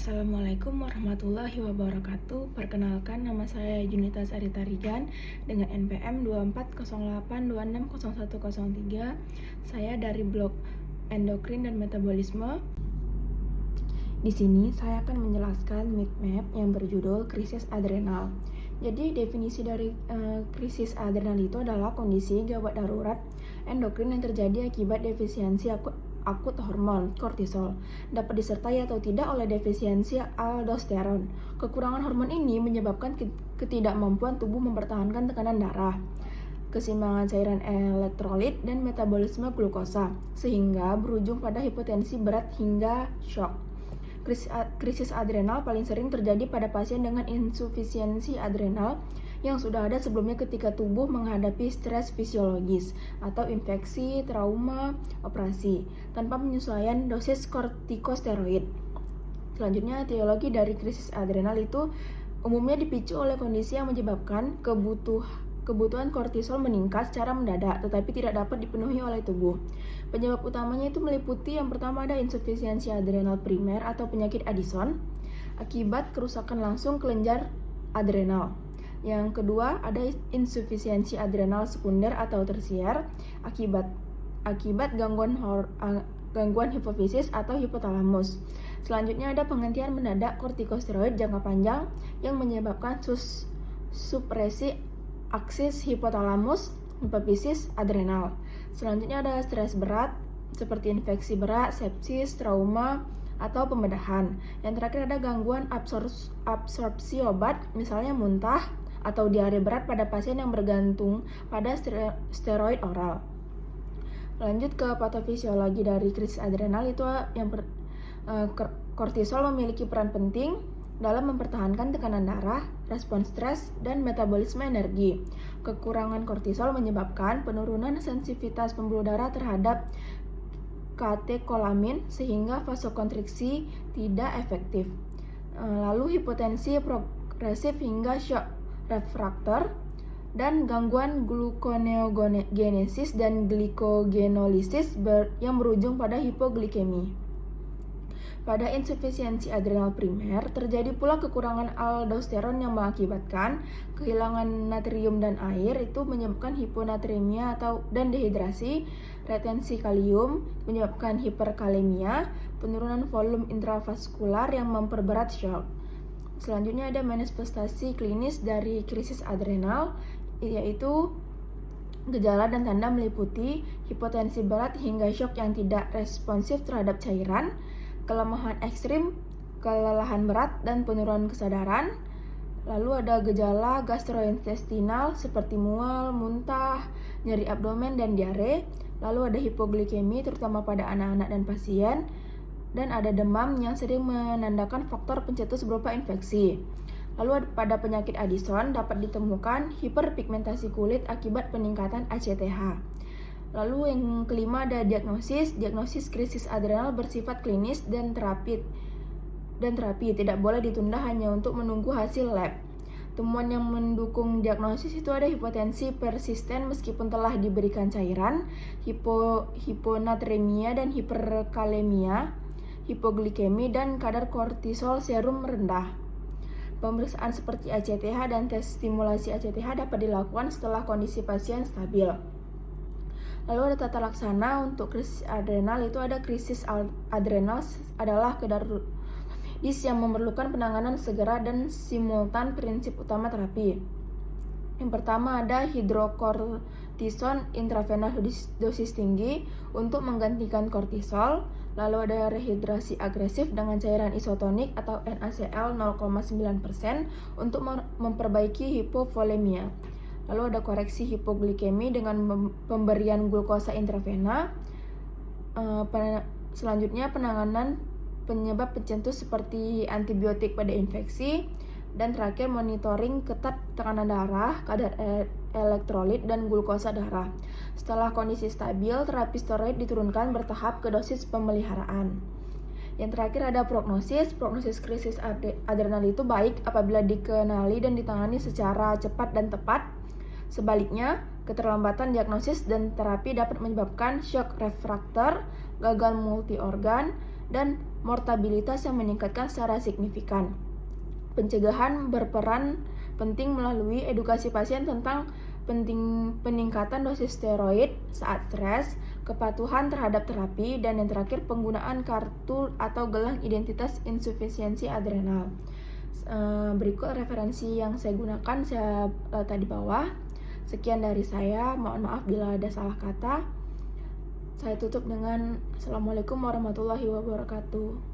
Assalamualaikum warahmatullahi wabarakatuh. Perkenalkan, nama saya Junita Sarita Rigan dengan NPM 2408260103. Saya dari blog Endokrin dan Metabolisme. Di sini saya akan menjelaskan mind map yang berjudul krisis adrenal. Jadi definisi dari krisis adrenal itu adalah kondisi gawat darurat endokrin yang terjadi akibat defisiensi akut hormon kortisol, dapat disertai atau tidak oleh defisiensi aldosteron. Kekurangan hormon ini menyebabkan ketidakmampuan tubuh mempertahankan tekanan darah, keseimbangan cairan elektrolit, dan metabolisme glukosa, sehingga berujung pada hipotensi berat hingga shock. Krisis adrenal paling sering terjadi pada pasien dengan insufisiensi adrenal yang sudah ada sebelumnya ketika tubuh menghadapi stres fisiologis atau infeksi, trauma, operasi, tanpa penyesuaian dosis kortikosteroid. Selanjutnya, etiologi dari krisis adrenal itu umumnya dipicu oleh kondisi yang menyebabkan kebutuhan kortisol meningkat secara mendadak tetapi tidak dapat dipenuhi oleh tubuh. Penyebab utamanya itu meliputi yang pertama ada insufisiensi adrenal primer atau penyakit Addison akibat kerusakan langsung kelenjar adrenal. Yang kedua ada insufisiensi adrenal sekunder atau tersier akibat gangguan hipofisis atau hipotalamus. Selanjutnya ada penghentian mendadak kortikosteroid jangka panjang yang menyebabkan supresi aksis hipotalamus, hipofisis, adrenal. Selanjutnya ada stres berat seperti infeksi berat, sepsis, trauma, atau pembedahan. Yang terakhir ada gangguan absorpsi obat, misalnya muntah atau diare berat pada pasien yang bergantung pada steroid oral. Lanjut ke patofisiologi dari krisis adrenal itu kortisol memiliki peran penting dalam mempertahankan tekanan darah, respons stres, dan metabolisme energi. Kekurangan kortisol menyebabkan penurunan sensitivitas pembuluh darah terhadap katekolamin sehingga vasokonstriksi tidak efektif. Lalu hipotensi progresif hingga shock refraktor dan gangguan gluconeogenesis dan glikogenolisis yang berujung pada hipoglikemi. Pada insufisiensi adrenal primer, terjadi pula kekurangan aldosteron yang mengakibatkan kehilangan natrium dan air, itu menyebabkan hiponatremia dan dehidrasi, retensi kalium, menyebabkan hiperkalemia, penurunan volume intravaskular yang memperberat shock. Selanjutnya ada manifestasi klinis dari krisis adrenal, yaitu gejala dan tanda meliputi hipotensi berat hingga shock yang tidak responsif terhadap cairan, kelemahan ekstrim, kelelahan berat, dan penurunan kesadaran. Lalu ada gejala gastrointestinal seperti mual, muntah, nyeri abdomen, dan diare. Lalu ada hipoglikemi terutama pada anak-anak dan pasien. Dan ada demam yang sering menandakan faktor pencetus berupa infeksi. Lalu pada penyakit Addison dapat ditemukan hiperpigmentasi kulit akibat peningkatan ACTH. Lalu yang kelima ada diagnosis krisis adrenal bersifat klinis dan terapi tidak boleh ditunda hanya untuk menunggu hasil lab. Temuan yang mendukung diagnosis itu ada hipotensi persisten meskipun telah diberikan cairan, hiponatremia dan hiperkalemia, hipoglikemi, dan kadar kortisol serum rendah. Pemeriksaan seperti ACTH dan tes stimulasi ACTH dapat dilakukan setelah kondisi pasien stabil. Lalu ada tata laksana untuk krisis adrenal, itu ada krisis adrenal adalah kedarurat medis yang memerlukan penanganan segera dan simultan. Prinsip utama terapi. Yang pertama ada hidrokortison intravenous dosis tinggi untuk menggantikan kortisol. Lalu ada rehidrasi agresif dengan cairan isotonik atau NaCl 0,9% untuk memperbaiki hipovolemia. Lalu ada koreksi hipoglikemi dengan pemberian glukosa intravena. Selanjutnya penanganan penyebab pencetus seperti antibiotik pada infeksi. Dan terakhir monitoring ketat tekanan darah, kadar elektrolit, dan glukosa darah. Setelah kondisi stabil, terapi steroid diturunkan bertahap ke dosis pemeliharaan. Yang terakhir ada prognosis. Prognosis krisis adrenal itu baik apabila dikenali dan ditangani secara cepat dan tepat. Sebaliknya, keterlambatan diagnosis dan terapi dapat menyebabkan shock refraktor, gagal multi organ, dan mortalitas yang meningkatkan secara signifikan. Pencegahan berperan penting melalui edukasi pasien tentang peningkatan dosis steroid saat stres, kepatuhan terhadap terapi, dan yang terakhir penggunaan kartu atau gelang identitas insufisiensi adrenal. Berikut referensi yang saya gunakan saya letak di bawah. Sekian dari saya, mohon maaf bila ada salah kata. Saya tutup dengan Assalamualaikum warahmatullahi wabarakatuh.